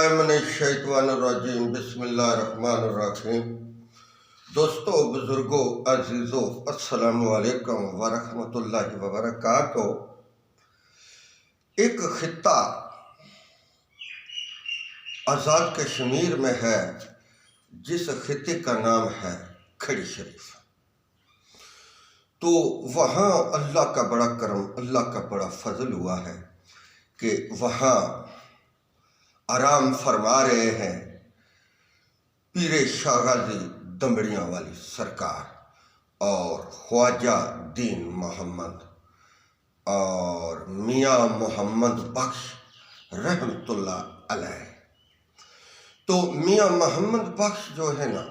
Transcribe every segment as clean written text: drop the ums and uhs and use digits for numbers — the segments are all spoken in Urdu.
باللہ من الشیطان الرجیم بسم اللہ الرحمن الرحیم۔ دوستو، بزرگوں، عزیزوں، السلام علیکم ورحمۃ اللہ وبرکاتہ۔ ایک خطہ آزاد کشمیر میں ہے جس خطے کا نام ہے کھڑی شریف۔ تو وہاں اللہ کا بڑا کرم، اللہ کا بڑا فضل ہوا ہے کہ وہاں آرام فرما رہے ہیں پیر شاہ غازی دمبڑیاں والی سرکار اور خواجہ دین محمد اور میاں محمد بخش رحمۃ اللہ علیہ۔ تو میاں محمد بخش جو ہے نا،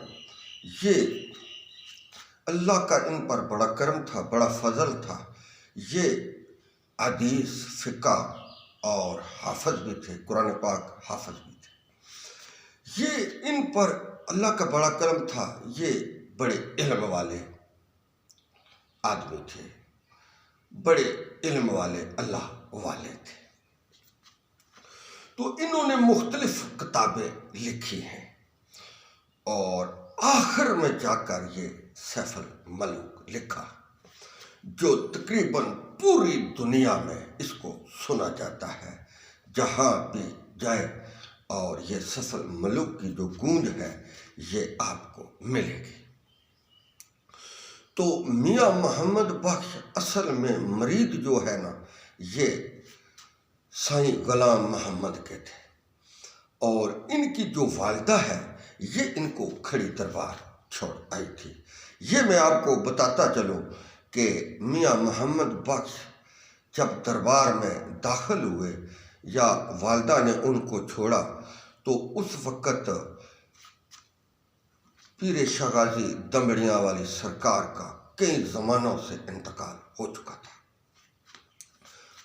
یہ اللہ کا ان پر بڑا کرم تھا، بڑا فضل تھا۔ یہ حدیث، فقہ اور حافظ بھی تھے، قرآن پاک حافظ بھی تھے۔ یہ ان پر اللہ کا بڑا کرم تھا۔ یہ بڑے علم والے آدمی تھے، بڑے علم والے اللہ والے تھے۔ تو انہوں نے مختلف کتابیں لکھی ہیں اور آخر میں جا کر یہ سیف الملوک لکھا، جو تقریباً پوری دنیا میں اس کو سنا جاتا ہے، جہاں بھی جائے، اور یہ سیف الملوک کی جو گونج ہے یہ آپ کو ملے گی۔ تو میاں محمد بخش اصل میں مرید جو ہے نا، یہ سائیں غلام محمد کے تھے، اور ان کی جو والدہ ہے یہ ان کو کھڑی دربار چھوڑ آئی تھی۔ یہ میں آپ کو بتاتا چلوں کہ میاں محمد بخش جب دربار میں داخل ہوئے یا والدہ نے ان کو چھوڑا، تو اس وقت پیر شاہ غازی دمبڑیاں والی سرکار کا کئی زمانوں سے انتقال ہو چکا تھا،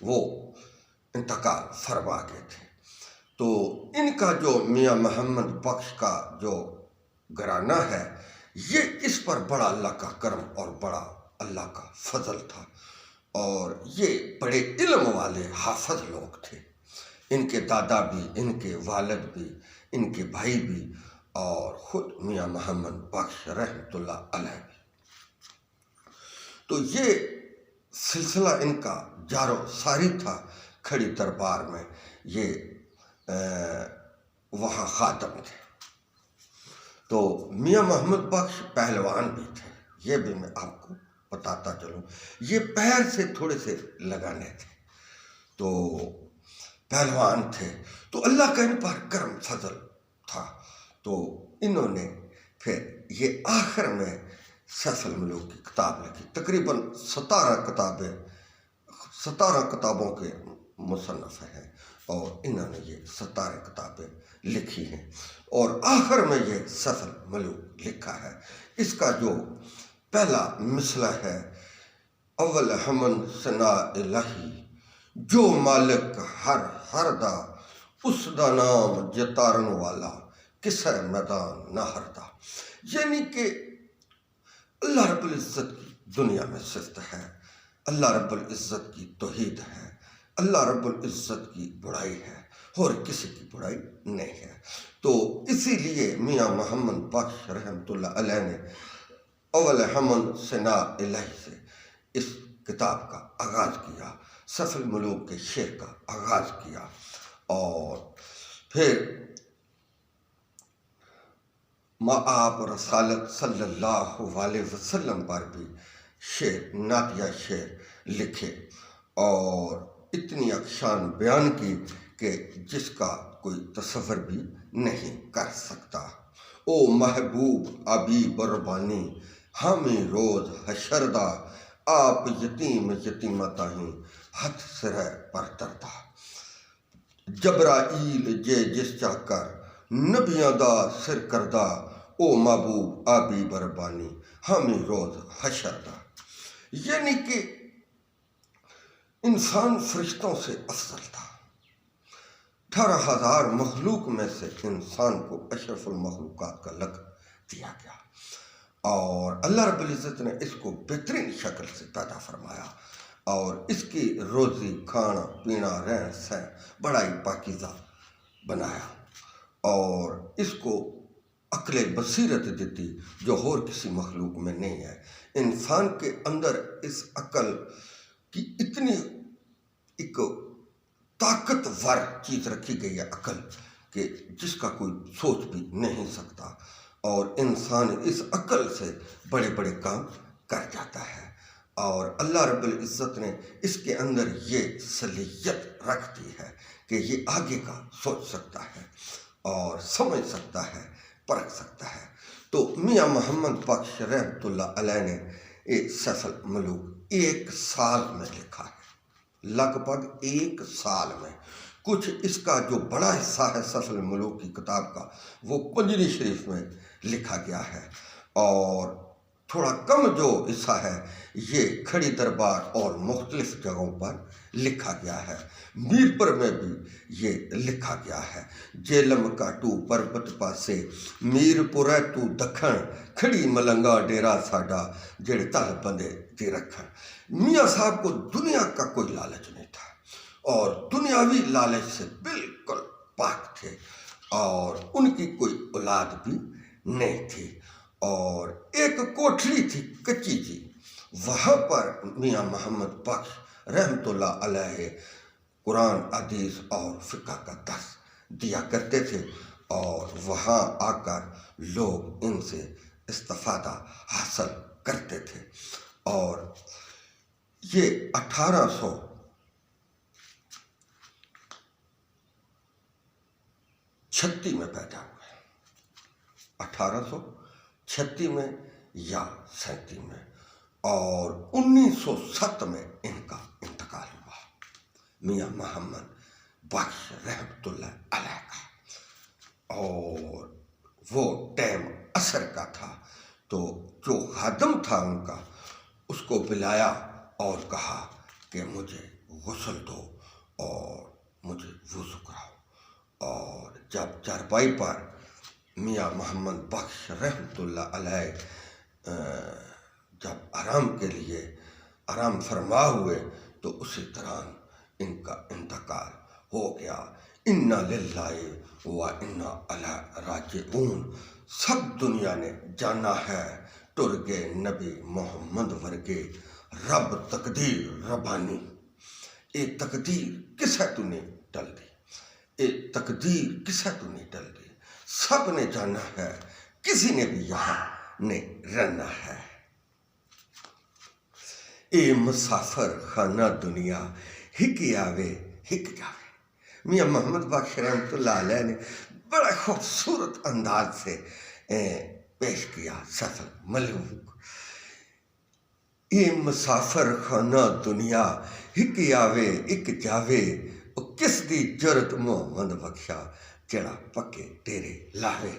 وہ انتقال فرما گئے تھے۔ تو ان کا جو میاں محمد بخش کا جو گھرانہ ہے، یہ اس پر بڑا اللہ کا کرم اور بڑا اللہ کا فضل تھا، اور یہ بڑے علم والے حافظ لوگ تھے۔ ان کے دادا بھی، ان کے والد بھی، ان کے بھائی بھی، اور خود میاں محمد بخش رحمۃ اللہ علیہ بھی۔ تو یہ سلسلہ ان کا جارو ساری تھا کھڑی دربار میں۔ یہ وہاں خادم تھے۔ تو میاں محمد بخش پہلوان بھی تھے، یہ بھی میں آپ کو بتاتا چلوں۔ یہ پیر سے تھوڑے سے لگانے تھے، تو پہلوان تھے۔ تو اللہ کا ان پر کرم فضل تھا، تو انہوں نے پھر یہ آخر میں سیف الملوک کی کتاب لکھی۔ تقریباً 17 کتابوں کے مصنف ہیں، اور انہوں نے یہ 17 کتابیں لکھی ہیں، اور آخر میں یہ سیف الملوک لکھا ہے۔ اس کا جو پہلا مثلا ہے، اول ہمن ثنا الہی، جو مالک ہر دا، اس دا نام جتارن والا، کسے میدان نہ ہردا۔ یعنی کہ اللہ رب العزت کی دنیا میں صفت ہے، اللہ رب العزت کی توحید ہے، اللہ رب العزت کی بڑائی ہے، اور کسی کی بڑائی نہیں ہے۔ تو اسی لیے میاں محمد بخش رحمۃ اللہ علیہ نے اول ہمن ثنا الہی سے اس کتاب کا آغاز کیا، سیف الملوک کے شعر کا آغاز کیا، اور پھر مآب رسالت صلی اللہ علیہ وسلم پر بھی شعر، نعتیہ شعر لکھے، اور اتنی اقشان بیان کی کہ جس کا کوئی تصور بھی نہیں کر سکتا۔ او محبوب ابی بربانی، ہمیں روز حشردہ، آپ یتیم یتیمتاہیں ہتھ سرہ پر دردہ۔ جبرائیل جے جس چاہ کر نبیاں دا سر کردہ، او محبوب آبی بربانی، ہمیں روز حشردہ۔ یعنی کہ انسان فرشتوں سے افضل تھا۔ 18,000 مخلوق میں سے انسان کو اشرف المخلوقات کا لقب دیا گیا، اور اللہ رب العزت نے اس کو بہترین شکل سے پیدا فرمایا، اور اس کی روزی، کھانا پینا، رہن سہن بڑا ہی پاکیزہ بنایا، اور اس کو عقل بصیرت دیتی جو اور کسی مخلوق میں نہیں ہے۔ انسان کے اندر اس عقل کی اتنی ایک طاقتور چیز رکھی گئی ہے عقل کہ جس کا کوئی سوچ بھی نہیں سکتا، اور انسان اس عقل سے بڑے بڑے کام کر جاتا ہے۔ اور اللہ رب العزت نے اس کے اندر یہ صلاحیت رکھ دی ہے کہ یہ آگے کا سوچ سکتا ہے اور سمجھ سکتا ہے، پرکھ سکتا ہے۔ تو میاں محمد بخش رحمۃ اللہ علیہ نے ایک سیف الملوک 1 سال میں لکھا ہے، لگ بھگ 1 سال میں۔ کچھ اس کا جو بڑا حصہ ہے سیف الملوک کی کتاب کا وہ پنجری شریف میں لکھا گیا ہے، اور تھوڑا کم جو حصہ ہے یہ کھڑی دربار اور مختلف جگہوں پر لکھا گیا ہے۔ میرپور میں بھی یہ لکھا گیا ہے، جیلم کا تو پربت پاسے میرپور ہے تو دکھن، کھڑی ملنگا ڈیرا ساڈا جڑے تل بندے دے رکھن۔ میاں صاحب کو دنیا کا کوئی لالچ نہیں تھا، اور دنیاوی لالچ سے بالکل پاک تھے، اور ان کی کوئی اولاد بھی نہیں تھی، اور ایک کوٹھلی تھی کچی جی، وہاں پر میاں محمد بخش رحمۃ اللہ علیہ قرآن حدیث اور فقہ کا درس دیا کرتے تھے، اور وہاں آ کر لوگ ان سے استفادہ حاصل کرتے تھے۔ اور یہ 1836 میں پیدا ہوئے، 1836 میں یا 37 میں، اور 1907 میں ان کا انتقال ہوا، میاں محمد بخش رحمۃ اللہ علیہ کا۔ اور وہ ٹائم عصر کا تھا، تو جو خادم تھا ان کا اس کو بلایا اور کہا کہ مجھے غسل دو اور مجھے وضو کراؤ۔ اور جب چارپائی پر میاں محمد بخش رحمۃ اللہ علیہ جب آرام کے لیے آرام فرما ہوئے تو اسی طرح ان کا انتقال ہو گیا۔ انا للہ و انا الیہ راجعون۔ سب دنیا نے جانا ہے ٹر گئے نبی محمد ورگے، رب تقدیر ربانی۔ اے تقدیر کس ہے تو نے ٹل دی، اے تقدیر کس ہے تو نے ٹل دی۔ سب نے جانا ہے، کسی نے بھی یہاں نہیں رہنا ہے۔ اے مسافر خانہ دنیا، ہک آوے ہک جاوے۔ میاں محمد بخش رحمۃ اللہ علیہ نے بڑا خوبصورت انداز سے پیش کیا سیف الملوک۔ اے مسافر خانہ دنیا، ہک آوے ہک جاوے، او کس دی جرت محمد بخشا جڑا پکے ڈیرے لاوے۔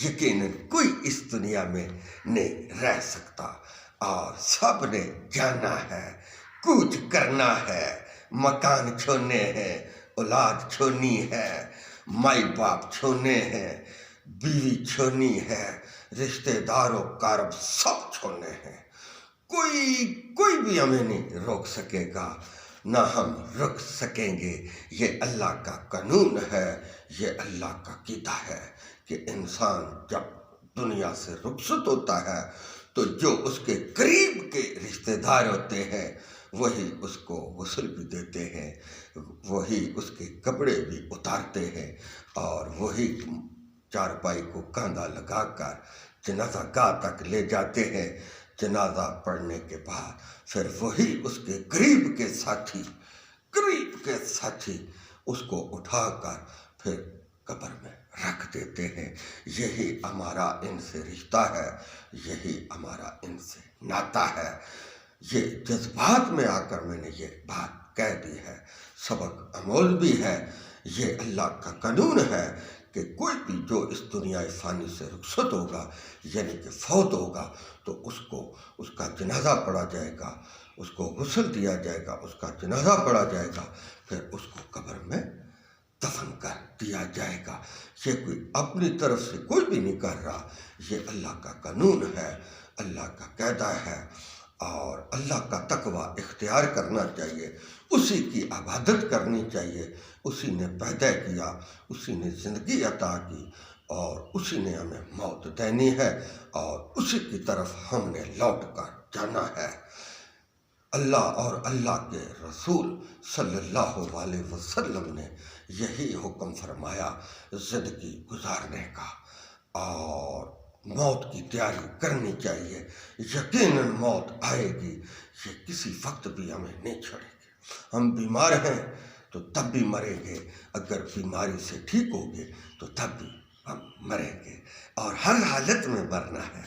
یقیناً کوئی اس دنیا میں نہیں رہ سکتا، اور سب نے جانا ہے، کوچ کرنا ہے، مکان چھوڑنے ہیں، اولاد چھوڑنی ہے، مائی باپ چھوڑنے ہیں، بیوی چھوڑنی ہے، رشتہ دار و قارب سب چھوڑنے ہیں۔ کوئی بھی ہمیں نہیں روک سکے گا، نہ ہم رک سکیں گے۔ یہ اللہ کا قانون ہے، یہ اللہ کا عقیدہ ہے کہ انسان جب دنیا سے رخصت ہوتا ہے تو جو اس کے قریب کے رشتہ دار ہوتے ہیں وہی اس کو غسل بھی دیتے ہیں، وہی اس کے کپڑے بھی اتارتے ہیں، اور وہی چارپائی کو کاندھا لگا کر جنازہ گاہ تک لے جاتے ہیں۔ جنازہ پڑھنے کے بعد پھر وہی اس کے قریب کے ساتھی اس کو اٹھا کر پھر قبر میں رکھ دیتے ہیں۔ یہی ہمارا ان سے رشتہ ہے، یہی ہمارا ان سے ناتا ہے۔ یہ جذبات میں آ کر میں نے یہ بات کہہ دی ہے، سبق آموز بھی ہے۔ یہ اللہ کا قانون ہے کہ کوئی بھی جو اس دنیا فانی سے رخصت ہوگا، یعنی کہ فوت ہوگا، تو اس کا جنازہ پڑھا جائے گا، اس کو غسل دیا جائے گا، اس کا جنازہ پڑھا جائے گا، پھر اس کو قبر میں دفن کر دیا جائے گا۔ یہ کوئی اپنی طرف سے کوئی بھی نہیں کر رہا، یہ اللہ کا قانون ہے، اللہ کا قاعدہ ہے۔ اور اللہ کا تقوی اختیار کرنا چاہیے، اسی کی عبادت کرنی چاہیے۔ اسی نے پیدا کیا، اسی نے زندگی عطا کی، اور اسی نے ہمیں موت دینی ہے، اور اسی کی طرف ہم نے لوٹ کر جانا ہے۔ اللہ اور اللہ کے رسول صلی اللہ علیہ وسلم نے یہی حکم فرمایا زندگی گزارنے کا، اور موت کی تیاری کرنی چاہیے۔ یقیناً موت آئے گی، یہ کسی وقت بھی ہمیں نہیں چھوڑے گی۔ ہم بیمار ہیں تو تب بھی مریں گے، اگر بیماری سے ٹھیک ہوگے تو تب بھی ہم مریں گے، اور ہر حالت میں مرنا ہے۔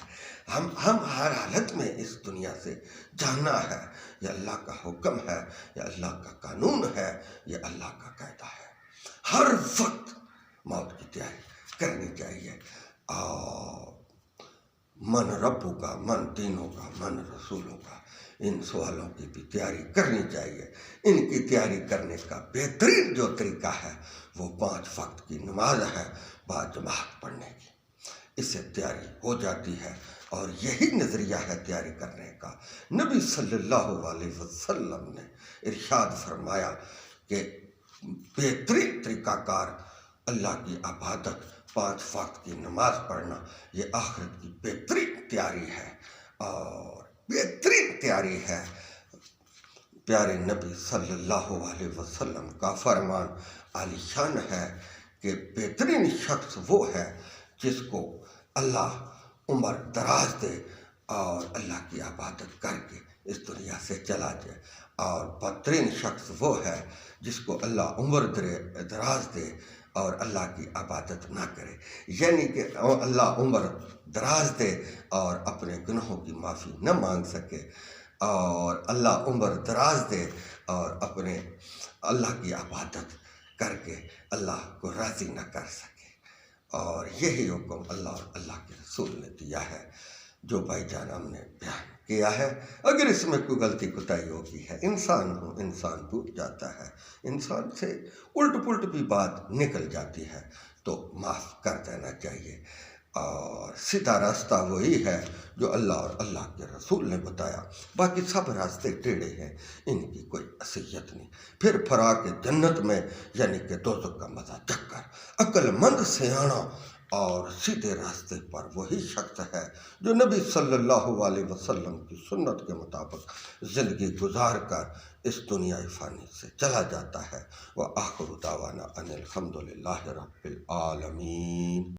ہم ہر حالت میں اس دنیا سے جانا ہے۔ یہ اللہ کا حکم ہے، یہ اللہ کا قانون ہے، یہ اللہ کا قاعدہ ہے۔ ہر وقت موت کی تیاری کرنی چاہیے، اور من ربوں کا، من دینوں کا، من رسولوں کا، ان سوالوں کی بھی تیاری کرنی چاہیے۔ ان کی تیاری کرنے کا بہترین جو طریقہ ہے وہ 5 وقت کی نماز ہے، باجماعت پڑھنے کی۔ اس سے تیاری ہو جاتی ہے، اور یہی نظریہ ہے تیاری کرنے کا۔ نبی صلی اللہ علیہ وسلم نے ارشاد فرمایا کہ بہترین طریقہ کار اللہ کی عبادت، 5 وقت کی نماز پڑھنا، یہ آخرت کی بہترین تیاری ہے، اور بہترین تیاری ہے۔ پیارے نبی صلی اللہ علیہ وسلم کا فرمان عالی شان ہے کہ بہترین شخص وہ ہے جس کو اللہ عمر دراز دے اور اللہ کی عبادت کر کے اس دنیا سے چلا جائے، اور بدترین شخص وہ ہے جس کو اللہ عمر دراز دے اور اللہ کی عبادت نہ کرے، یعنی کہ اللہ عمر دراز دے اور اپنے گناہوں کی معافی نہ مانگ سکے، اور اللہ عمر دراز دے اور اپنے اللہ کی عبادت کر کے اللہ کو راضی نہ کر سکے۔ اور یہی حکم اللہ اور اللہ کے رسول نے دیا ہے، جو بھائی جان ہم نے بیان کیا ہے۔ اگر اس میں کوئی غلطی کوتاہی ہوگی ہے، انسان بھول جاتا ہے، انسان سے الٹ پلٹ بھی بات نکل جاتی ہے، تو معاف کر دینا چاہیے۔ اور سیدھا راستہ وہی ہے جو اللہ اور اللہ کے رسول نے بتایا، باقی سب راستے ٹیڑھے ہیں، ان کی کوئی اصلیت نہیں۔ پھر فراق جنت میں، یعنی کہ دوزخ کا مزہ چکھ کر عقل مند سیاںا اور سیدھے راستے پر وہی شخص ہے جو نبی صلی اللہ علیہ وسلم کی سنت کے مطابق زندگی گزار کر اس دنیا فانی سے چلا جاتا ہے۔ وآخر دعوانا ان الحمد للہ رب العالمین۔